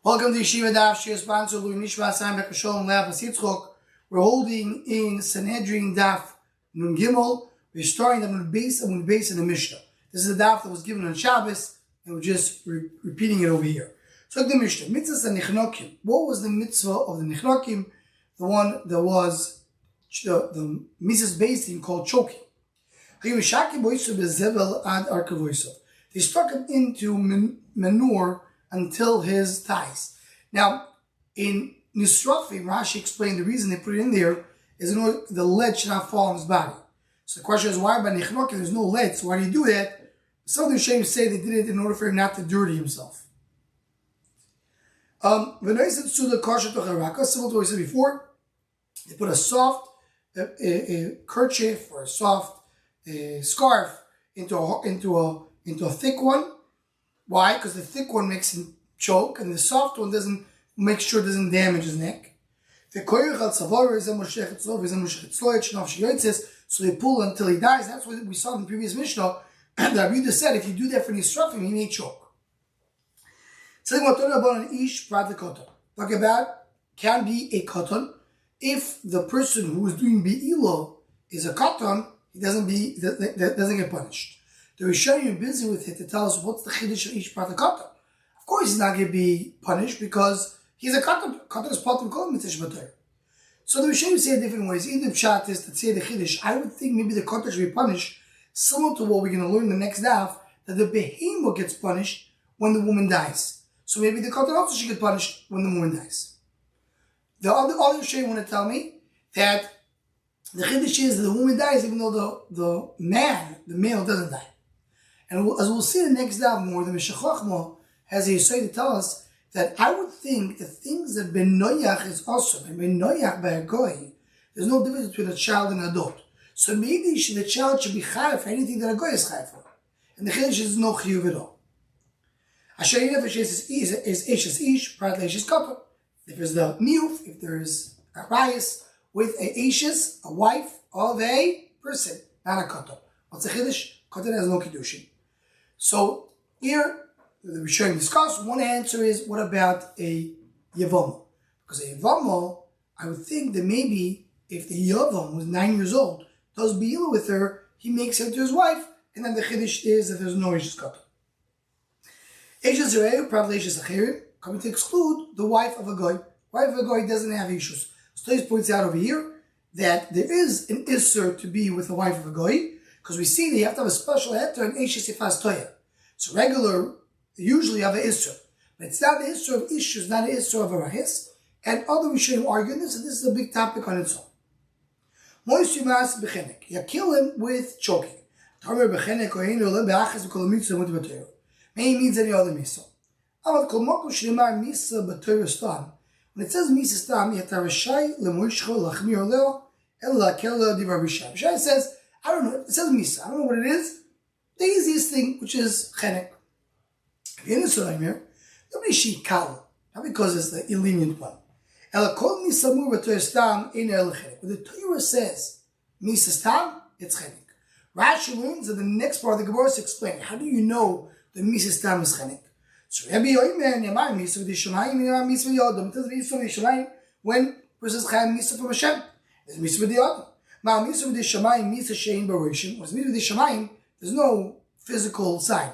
Welcome to Yeshiva Daf. Shir sponsor Louis Nishma Sam Bekashol Lev Asitzchok. We're holding in Sanhedrin Daf Nun Gimel. We're starting the base in the Mishnah. This is a daf that was given on Shabbos, and we're just repeating it over here. So the Mishnah, mitzvah Nichnokim. What was the mitzvah of the Nichnokim? The one that was the Mrs. Basin called choking. They stuck him into manure until his thighs. Now, in Nisrafim, Rashi explained the reason they put it in there is in order the lead should not fall on his body. So the question is, why by Nichnokim there's no lead? So why do you do that? Some of the Rishonim say they did it in order for him not to dirty himself. Similar to what we said before, they put a soft kerchief or a soft scarf into a thick one. Why? Because the thick one makes him choke, and the soft one doesn't make sure it doesn't damage his neck. So they pull until he dies. That's what we saw in the previous Mishnah. And Rabbi Yehuda said, if you do that for Nisrafim, he may choke. Talk about can be a katan. If the person who is doing be'ilah is a katan, he doesn't get punished. The Rishonim are busy with it to tell us what's the chiddush of each part of katan. Of course, he's not going to be punished because he's a katan. Katan is part of the mitzvah. So the Rishonim say it different ways. In the pshat is to say the chiddush. I would think maybe the katan should be punished, similar to what we're going to learn in the next daf, that the behemoth gets punished when the woman dies. So maybe the katan also should get punished when the woman dies. The other Rishonim want to tell me that the chiddush is that the woman dies even though the male doesn't die. And as we'll see in the next daf more, the Meshech Chochmah has a yesod to tell us that I would think the things that ben noyach is also, and ben noyach by a goy, there's no difference between a child and an adult. So maybe the child should be chayav for anything that a goy is chayav for. And the chiddush is no chiyuv at all. Asher nefesh is eshes ish, prat leishes katan. If there's the miyuf, if there's a rayas with a eshes, a wife of a person, not a katan. What's the chiddush? Katan has no kiddushin. So here, the Rishonim discuss. One answer is, what about a Yavam? Because a Yavam, I would think that maybe if the Yavam was 9 years old, does Be'ilah with her, he makes her to his wife, and then the Chiddush is that there's no Ishes Katan. Ishes Zereu, probably Ishes Acherim, coming to exclude the wife of a Goy. Wife of a Goy doesn't have Issues. So he points out over here that there is an Isser to be with the wife of a Goy, because we see that you have to have a special heter and Ishes Ifas Toya. So usually have an Isser. But it's not the Isser of issues, not the Isser of a Rahis. And other Rishonim argue this, and this is a big topic on its own. Mois Yumas Bechenek. You kill him with choking. Tamer Bechenek Ohenu Le Be'achas V'kol Mitzvah Mut B'Torah. May means any other Mitzvah. Avat Kol Mokum Shneimar Mitzvah B'Torah Stam. When it says Mitzvah Stam, Yatar Rashai Lemoishcho Lachmir Leo Ela Kela Divar Rishai. Rishai says, I don't know, it says Mitzvah. I don't know what it is. The easiest thing, which is Chenek. If you're in the Sulam here, nobody should call, not because it's the lenient one. Ela Kol Mitzvah Mur B'Torah Stam Ein El Chenek. When the Torah says Mitzvah Stam, it's Chenek. Rashi learns that the next part of the Gemara is explaining. How do you know the Mitzvah Stam is Chenek? So Rabbi Yoimen Yamai Mitzvah V'Dishamayim Yamai Mitzvah V'Yodam. It doesn't Mitzvah V'Dishamayim when versus Chayim Mitzvah from Hashem. There's Mitzvah V'Yodam. Now Mitzvah V'Dishamayim Mitzvah Shein Barishim. What's Mitzvah V'Dishamayim? There's no physical sign.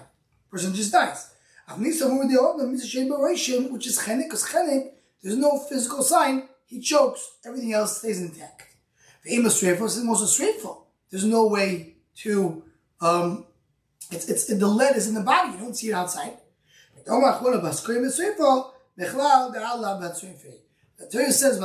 Person just dies. Mitzvah V'Yodam Mitzvah Shein Barishim, which is Chenek, because Chenek, there's no physical sign. He chokes. Everything else stays intact. The aim of straightful is also straightful. There's no way to the lead is in the body. You don't see it outside. The Torah says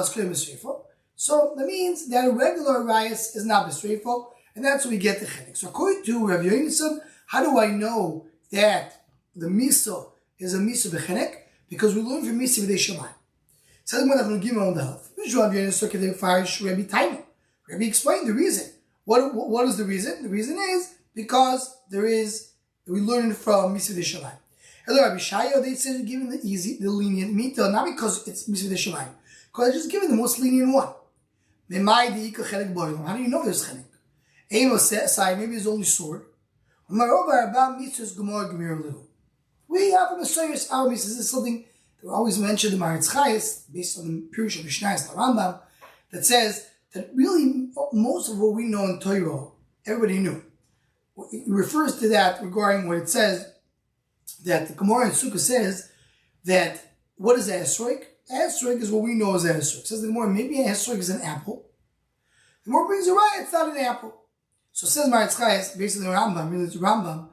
so that means that a regular rayas is not straightful, and that's where we get the chenek. So according to Rabbi Yonason, how do I know that the miso is a miso bechenek? Because we learn from miso v'dei shamayim. So I'm going to give on the health. Rabbi explained the reason. What is the reason? The reason is because we learn from miso v'dei shamayim. Hello, Rabbi Shaya, they said giving the lenient mita, not because it's mitzvah d'shamayim, because they're just giving the most lenient one. How do you know there's chenek? Maybe it's only sword. We have a Messiah, our Messiah. This is something They always mention the Maritz Chayes, based on the Pirush of Mishnayos, the Rambam, that says that really most of what we know in Torah, everybody knew. It refers to that regarding what it says, that the Gemara in Sukkah says that, what is esrog? Esrog is what we know as esrog. It says the Gemara, maybe esrog is an apple. The Gemara brings it right, it's not an apple. So it says Maritz Chayes, basically the Rambam, really it's the Rambam.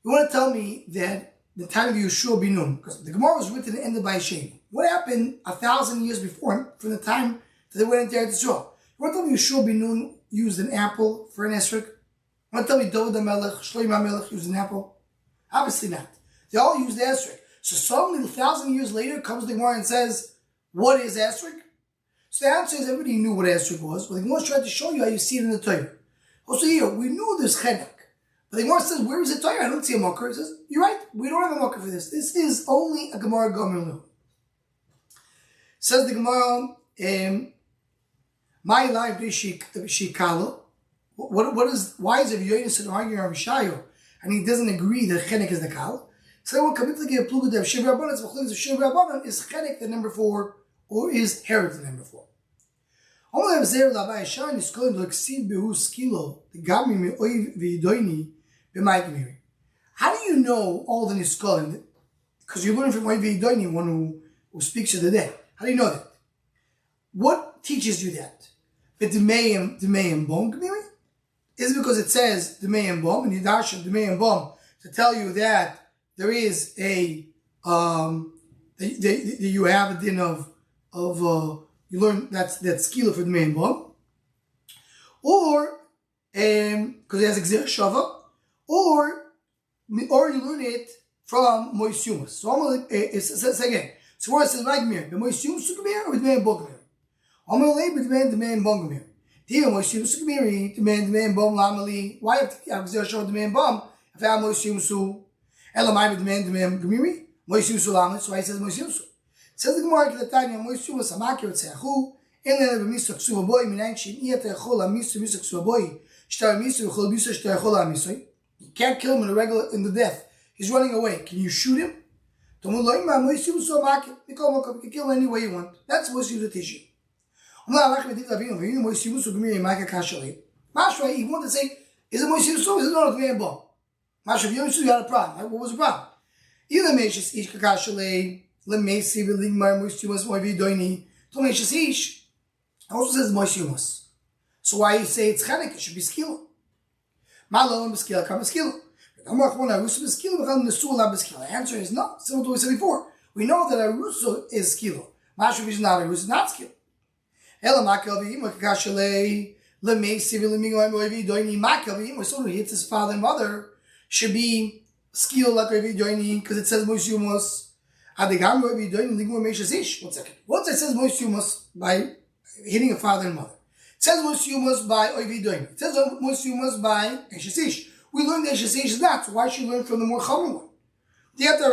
You want to tell me that the time of Yeshua bin Nun, because the Gemara was written and ended by Hashem. What happened 1,000 years before him, from the time that they went into Eretz Yisrael? You want to tell me Yeshua bin Nun used an apple for an esrog? You want to tell me David HaMelech, Shlomo HaMelech used an apple? Obviously not. They all used the esrog. So suddenly, 1,000 years later, comes the Gemara and says, what is esrog? So the answer is everybody knew what esrog was, but the Gemara tried to show you how you see it in the Torah. Also here, we knew there's chenek. But the Gemara says, where is the Torah? I don't see a mocker. It says, you're right, we don't have a mocker for this. This is only a Gemara Gomer. Says the Gemara, my life is shikalo. Why is it Yonis arguing on Rishayo, and he doesn't agree that chenek is the kal? So when commit to get a plug of Shiv Rabbanan, it's Shiv Rabbanan, is chenek the number 4, or is Herod the number 4? Only have Zer Labai Shan is going to exceed Behu Skilo, the Gami me Oiv Vidoini, B'Maikmiri. How do you know all the Niskolim? Because you're learning from Oiv Vidoini, one who speaks of the day. How do you know that? What teaches you that? The Demeim Bom Gmiri? Is it because it says Demeim Bom, and Yidash of Demeim Bom, to tell you that there is a, you have a din of you learn that's skila for the main bomb, or because it has exer shava, or you learn it from moisyumas. So almost it says again. So where it says like mir, the moisyumas sukamir or the main bogmir. Almost labor the main bogmir. The moisyumas sukamiri the main bomb lamali. Why have exer shava the main bomb if I have moisyumas? Elamai the main gmiri moisyumas lamali. So why it says moisyumas? Says the Gemara that Tanya Moishumas Amakir Tzechu in the Misak Suaboy Minanchin Iatachola Misu Misak Suaboy Shtar Misu Chol Misu Shtarchola Misui. You can't kill him in the death. He's running away. Can you shoot him? You can kill him any way you want. That's what you teach you. He wanted to say, is it Moishu? Is it not a man bomb? Mashra, you had a problem. What was the problem? Either Meshis Ish Kakashalei. Lemesi v'ligmar moishumas moividoini. Tomeshis ish. Also says moishumas. So why you say it's chenek? It should be skila. Malo and beskila come beskila. The answer is no. Similar to what we said before. We know that a russo is skila. Mashuv is not a russo, not skila. Ela makavi makakashalei lemesi v'ligmar moividoini makavi. When someone hits his father and mother, should be skila like moividoini because it says moishumas. One second. Once it says moishumas by hitting a father and mother. It says moishumas by oividoin. It says moishumas by eshesish. We learned that eshesish is not. So why should you learn from the more common one? You don't know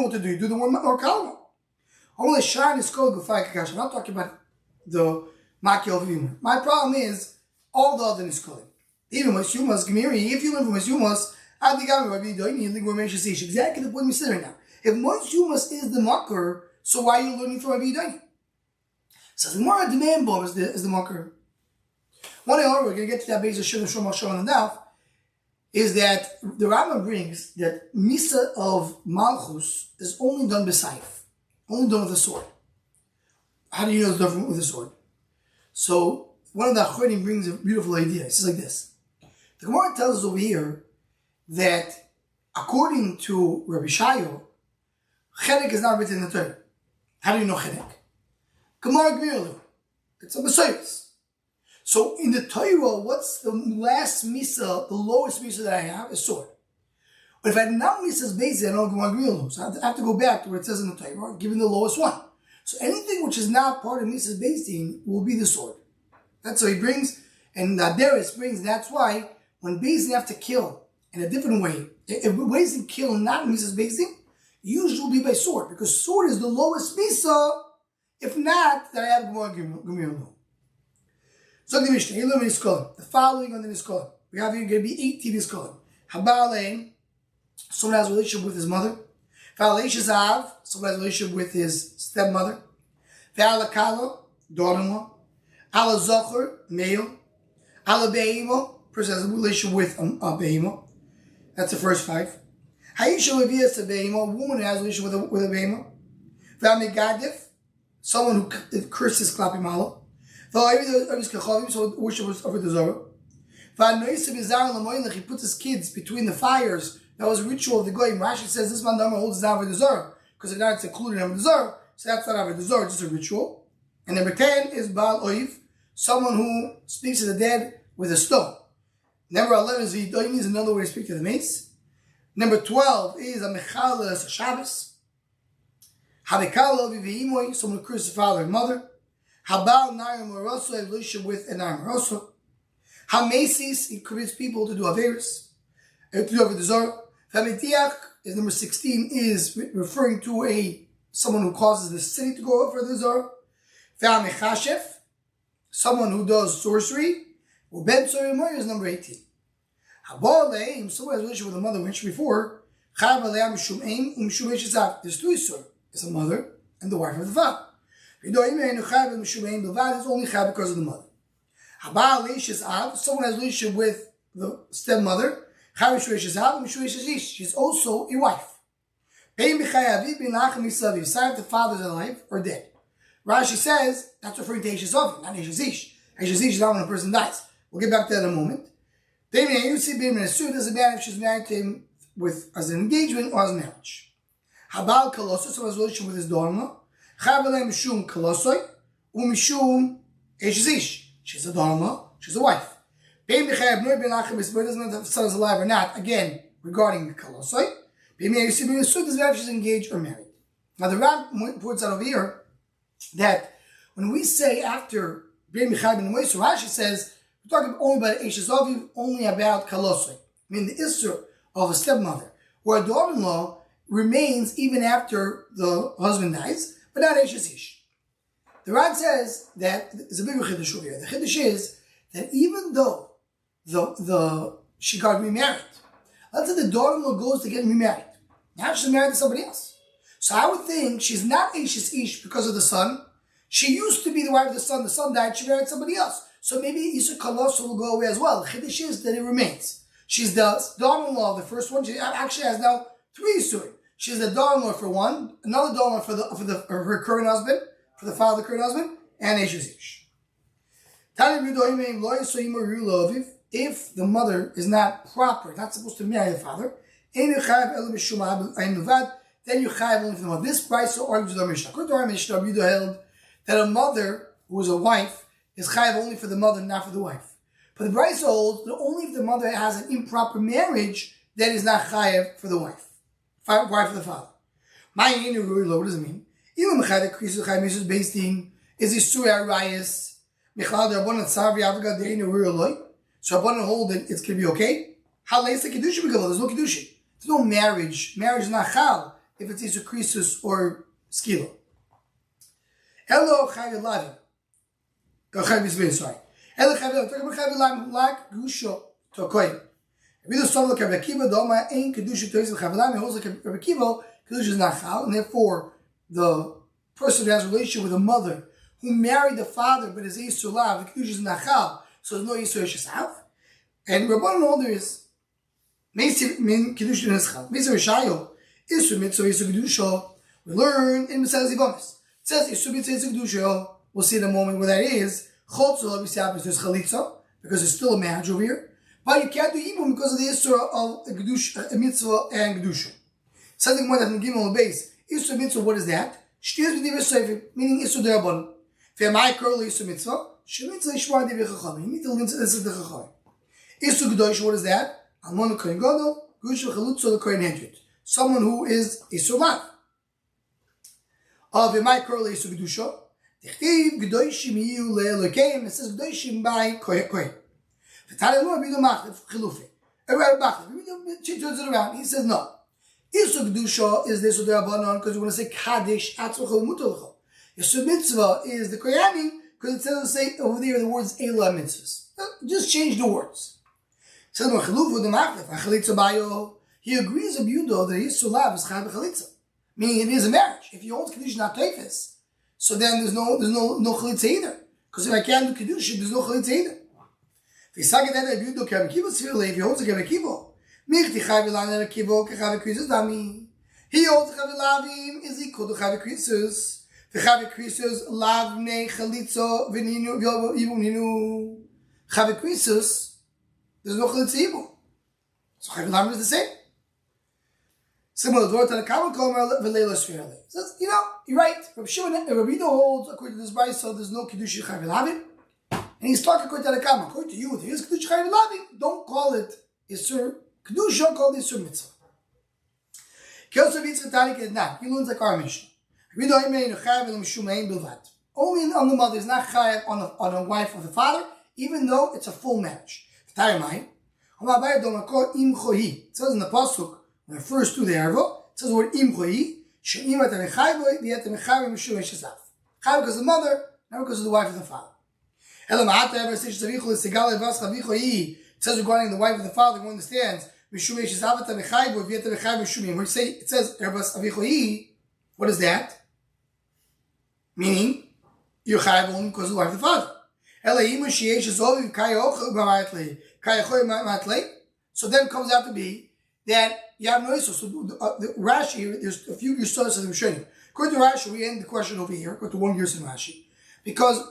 what to do. You do the more common one. Only shine is called gufay kakash. I'm not talking about the maki ovim. My problem is all the other niskolim. Even moishumas gemiri. If you learn from moishumas. Exactly the point we said right now. If moishumas is the marker, so why are you learning from Rabbi Yudayim? So the more demand bomb is the marker. One thing we're going to get to that base of Shulchan Shom on the Daf is that the Rambam brings that Misa of Malchus is only done b'saif, only done with a sword. How do you know it's done with a sword? So one of the Achronim brings a beautiful idea. It says like this. The Gemara tells us over here that according to Rabbi Shayo, chenek is not written in the Torah. How do you know chenek? Gemara Gmirlu. It's a Messias. So in the Torah, what's the last misa, the lowest misa that I have is sword. But if I had not misas basic, I don't Gemara Gmirlu. So I have to go back to where it says in the Torah, given the lowest one. So anything which is not part of misas basic will be the sword. That's what he brings, and Daris brings. That's why when Beis have to kill in a different way, if ways to kill not Misas Beis usually will be by sword, because sword is the lowest Misa. If not, then I have Gemir. So the Mishnah, the following on the Niskolim. We have here going to be 18 Niskolim. Habalein, someone has a relationship with his mother. Someone has a relationship with his stepmother. Daughter-in-law. Ala Zocher, male. Ala Be'imo, person has a relationship with a Be'imo. That's the first 5. Haisha Levias a Be'imo, a woman who has a relationship with a Be'imo. V'amigadif, someone who curses Klapi Malo. So worship was over the Zorah. He puts his kids between the fires. That was a ritual of the Goyim. Rashi says this man holds down for the Zorah, because if not, it's included in the Zorah. So that's not over the Zorah, just a ritual. And number 10 is Baal Oiv, someone who speaks to the dead with a stone. Number 11 is V'yidoyim, is another way to speak to the mace. Number 12 is a Mechalas Shabbos. Habekalo V'yimoy, someone who curses father and mother. Habal Nair Moroso, a relationship with an Nair Moroso. Hamesis, he commits people to do Averis, to do over the Zorah. Famitiach is number 16, is referring to someone who causes the city to go over the Zorah. Famechashef, someone who does sorcery. Ben Tzoyimoy is number 18. Habaleim, someone has a relationship with a mother, we mentioned before. There's 2 Isur. It's a mother and the wife of the father. It's only Chab because of the mother. Someone has a relationship with the stepmother. She's also a wife. If the father is alive or dead. Rashi says that's referring to Eshes not Eshes Ish. Eshes Ish is not when a person dies. We'll get back to that in a moment. Doesn't matter if she's married to him as an engagement or as a marriage. Habal Kaloso, so has a relationship with his daughter-in-law. Chavalem Mishum Kalosoi, Umishum Eshes Ish. She's a daughter-in-law, she's a wife. Doesn't matter if the son is alive or not, again, regarding the Kalosoi. Doesn't matter if she's engaged or married. Now the Ran points out over here that when we say after Ben Michal ben Moishe, Rashi says we're talking only about Eshes Aviv, only about Kalosoi. I mean the Isser of a stepmother, where a daughter-in-law remains even after the husband dies, but not Eshes Ish. The Ran says that there's a bigger chiddush over here. The chiddush is that even though she got remarried, let's say the daughter-in-law goes to get remarried. Now she's married to somebody else. So I would think she's not Eshes Ish because of the son. She used to be the wife of the son. The son died, she married somebody else. So maybe Isur Kaloso will go away as well. The chiddush is that it remains. She's the daughter-in-law of the first one. She actually has now 3 Isurim. She's the daughter-in-law for one, another daughter-in-law for her current husband, for the father of the current husband, and Eshes Ish. If the mother is not proper, not supposed to marry the father, then you chayav only for the mother. This brisa argues with our Mishnah. According to our Mishnah, Rabbi Yehuda held that a mother who is a wife is chayav only for the mother, not for the wife. But the brisa holds that only if the mother has an improper marriage, then is not chayav for the wife of the father. What does it mean? Is Isur Arayis Michlal Rabbanan Tzarvi Avgad Deinu Ru'aloi? So Rabbanan hold that it's going to be okay. How late is the Kedushin Megillah? There's no Kedushin. There's no marriage. Marriage is not Chal if it's Isur Krisus or Skilo. Hello, Chayav Lavin. Chayav Yisbein, sorry. Hello, Chayav Lavin. Talking about Chayav Lavin, Lak Gusho Tokoy. If you do something like Rabbi Akiva, Doma ain't Kedushin Toyis Chayav Lavin. It holds like Rabbi Akiva, Kedushin is not Chal, and therefore the person who has a relationship with a mother who married the father but is Isur Lav, the Kedushin is not Chal, so there's no Isur Shesav. And Rabbanan older is Meisi Min Kedushin is Chal. Meisi Rishayo Isur Mitzvah Isur Kedusha. We learn in Mesel Zivonis. It says Isur Mitzvah Isur Kedusha. We'll see in a moment where that is. Chotzo obviously happens there's Chalitza because there's still a marriage over here. But you can't do Ibum because of the Isur of a Mitzvah and Kedusha. Something more than Gimel on the base. Isur Mitzvah, what is that? Shtiyaz B'divrei Sefer, meaning Isur D'Rabbanan. V'yamai Kurli Isur Mitzvah. Shemitzvah Yishmar Divrei Chachamim. You need to listen to this is the Chachamim. Isur Gedosh, what is that? Almon Kohen Gadol, Gush V'Chalutzo Kohen Hedrit. Someone who is Isur Lav. V'yamai Kurli Isur Gedusha. Tichtiv Gedoshim Yiyu Le'Elokeim. It says Gedoshim by Kohen. V'talei Lo Abidu Machlef Chilufi. Everybody Machlef. She turns it around. He says no. Isur Gedusha is the Isur D'Rabbanan because we want to say Kaddish Atzvachol Mutalchol. Isur Mitzvah is the Koyanim because it says say over there the words Eila Mitzvahs. Just change the words. He agrees with Yehuda that Isur Lav is Chayv B'Chalitza. Meaning it is a marriage. If he holds Kedusha not Teifis, so then there's no Chalitza either. Because if I can't do Kedusha, there's no Chalitza either. If he holds a Kevakivo, he holds a Kevalavim is equal to Chavakrisus. The Chavakrisus lavne Chalitza v'ninu v'ninu. Chavakrisus, there's no Chalitza Ibu. So Chavalavim is the same. Similar to the Kavan Komer v'leila Shvirale. Says, you're right. Rabbi Yehuda holds, according to this Brayso, so there's no Kedusha Chavalavim. And he's talking according to the Kavan. According to you, if there is Kedusha Chavalavim, don't call it Isur Kedusha, call it Isur Mitzvah. Kelso Vitzatani Kednan. He learns like our Mishnah. Only on the mother is not chayav on a wife of the father, even though it's a full marriage. It says in the pasuk when I first do the erva, it says the word imchohi. Chayav because of the mother, not because of the wife of the father. It says regarding the wife of the father who understands. It says what is that? Meaning, you're chayav only because of the wife of the father. So then it comes out to be that you have no issue. So the Rashi here, there's a few sources of the Rishonim. According to Rashi, we end the question over here, according to one year in Rashi. Because,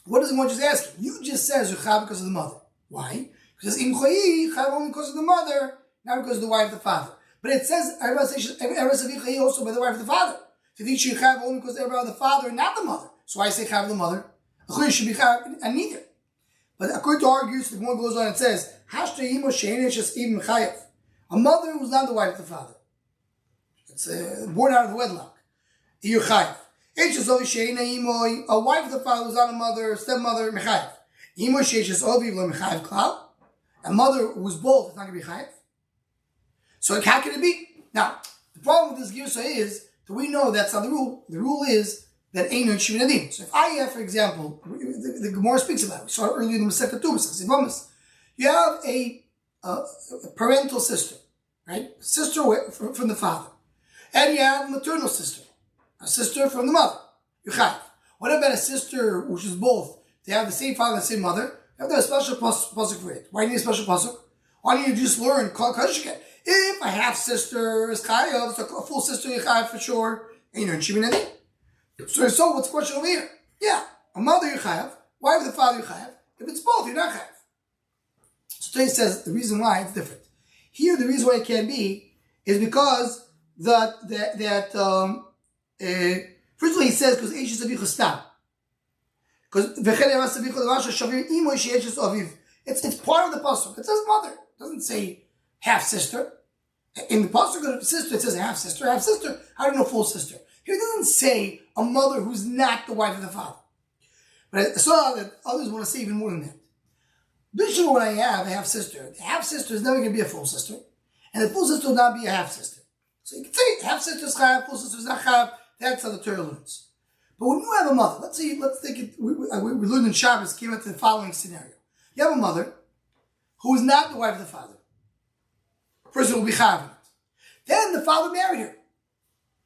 what does the one just asking? You just says you're chayav because of the mother. Why? Because imchoyi, chayav only because of the mother, not because of the wife of the father. But it says, also by the wife of the father. To teach you chayav only because they're about the father and not the mother. So I say chayav the mother. You should be chayav and neither. But according to our use, the one goes on and says, a mother who's not the wife of the father. It's born out of wedlock. You're chayav. A wife of the father who's not a mother, stepmother, mechayav. A mother who's both is not going to be chayav. So how can it be? Now, the problem with this girsa is that we know that's not the rule. The rule is that ain't no shivinadim. So if I have, for example, the Gemara speaks about it. We saw it earlier in the Masechet Tubas. You have a parental sister, right? A sister from the father. And you have a maternal sister. A sister from the mother. Yuchayev. What about a sister which is both? They have the same father and the same mother. You have to have a special pasuk for it. Why do you need a special pasuk? Why don't you just learn Kashket? If a half sister is chayav, so a full sister is chayav for sure. And you're in shivinadim. So what's the question over here? Yeah, a mother you chayav, wife of the father you chayav. If it's both, you're not chayav. So today says the reason why it's different. Here, the reason why it can be is because first of all, he says because Eish Avicha stam. Because it's part of the pasuk. It says mother. It doesn't say half sister. In the pasuk of sister, it says half sister. Half sister. How do you know full sister? Here it doesn't say a mother who's not the wife of the father. But I saw that others want to say even more than that. Usually when I have a half sister, the half sister is never going to be a full sister, and the full sister will not be a half sister. So you can say half sister is chayav, full sister is not chayav. That's how the Torah learns. But when you have a mother, let's take it. We learned in Shabbos, came out to the following scenario. You have a mother who is not the wife of the father. Person will be chayav. Then the father married her.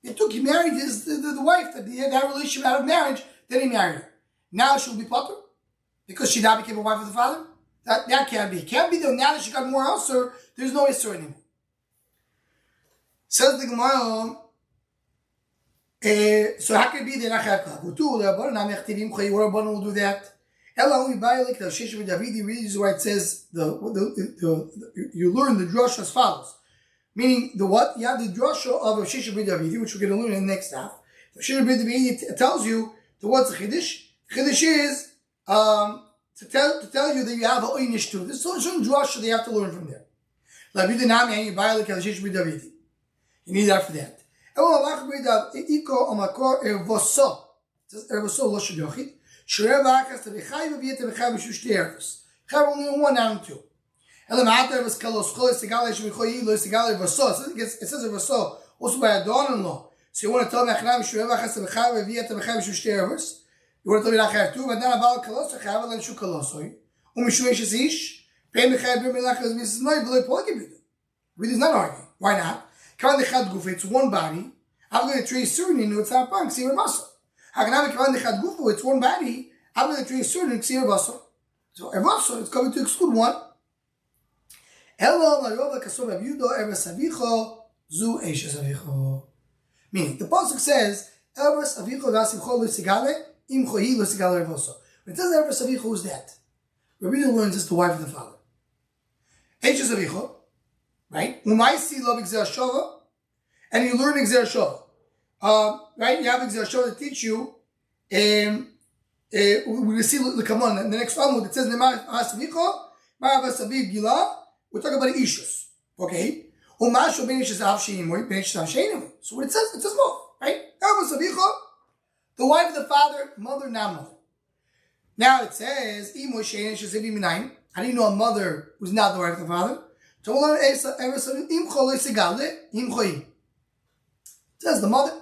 He married the wife, that he had that relationship out of marriage, then he married her. Now she'll be potter because she now became a wife of the father? That can't be. It can't be though. Now that she got more Isser, there's no Isser anymore. Says the Gemara, so how can it be they're not chayav klav? What will do that? The reason why it says you learn the drasha as follows. Meaning the what? You have the drasha of Shisha B'D Davidi, which we're going to learn in the next half. Shisha B'D Davidi tells you the what's the chiddush. Chiddush is to tell you that you have a oynish too. There's certain drasha that you have to learn from there. You need that for that. It says ervoso lo shel yochid. Shrev akas to b'chayv v'yet b'chayv b'shu shtei ervos. Chayv only one and two. It says ervoso also by a daughter-in-law. So you want to tell me Achram shrev akas to b'chayv v'yet b'chayv b'shu shtei ervos? You want to tell me Achram too? But then about kalos chayv alan shu kalosoi. U'mishu eshes ish. Pei b'chayv b'melach as Mrs. Noi v'loi polakibid. Really is not arguing. Why not? It's one body. I'm going to trace certain it's not punk, see basar. Haganami kavan dechad gufu, it's one body. I'm going to trace certain see basar. So basar, it's coming to exclude one. Elo mayova kasov avyudo eres avicho zu eshes avicho. Meaning, the pasuk says, eres avicho vasimcho l'sigale im chohi l'sigale revoso. When it says eres avicho, who's that? Rabbi learns it's the wife of the father. Eshes avicho, right? Umaisi lo b'gzer shova, and you learn Gzer Shova. Right? You have Gzer Shova to teach you. We're going to see come on the next Amud. It says Nemar Hasavicho, Marav Saviv Gila. We're talking about issues. Okay? Umasho ben Ishes Av Sheinoy, ben Ishes Av Sheinoy. So what it says both. Right? Hasavicho, the wife of the father, mother, not mother. Now it says Imo Shein Ishes Av Minayin. How do you know a mother who's not the wife of the father? So we'll learn Im Chole Sigale, Im Choy. Says the mother.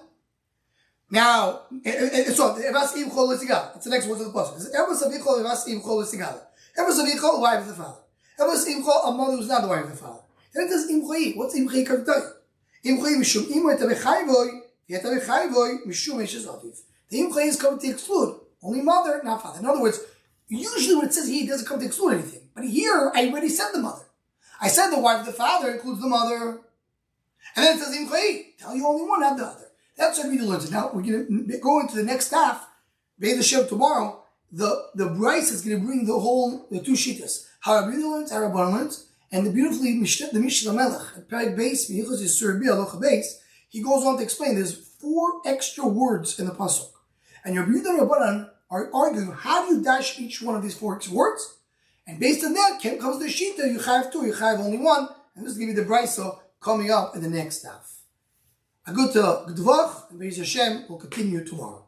Now, so Evas Im Chol L'Sigale. It's the next words of the pasuk. Evas Avichol Evas Im Chol L'Sigale. Evas Avichol, wife of the father. Evas Im Chol, a mother who's not the wife of the father. Then it says Im Choi. What's Im Choi going to tell you? Im Choi Mishum Imo Et Avechayvoy Yet Avechayvoy Mishum Eshes Aviv. The Im Choi is coming to exclude only mother, not father. In other words, usually when it says he, it doesn't come to exclude anything. But here, I already said the mother. I said the wife of the father includes the mother. And then it says Im Choi. Tell you only one, not the other. That's what we learned. Now we're going to go into the next half. Be'ez Hashem tomorrow. The Bryce is going to bring the two shittas. How Rabbi learns, how Rabban learns, and the beautifully the Mishnah Melech at Perek Beis V'Yichos Yisur Alocha Beis. He goes on to explain. There's 4 extra words in the pasuk, and Rabbi and Rabbanan are arguing how do you dash each one of these 4 extra words, and based on that comes the shita. You have 2, you have only 1, and this is going to be the Bryce coming up in the next half. A good Dvach, and Be'ez Hashem will continue tomorrow.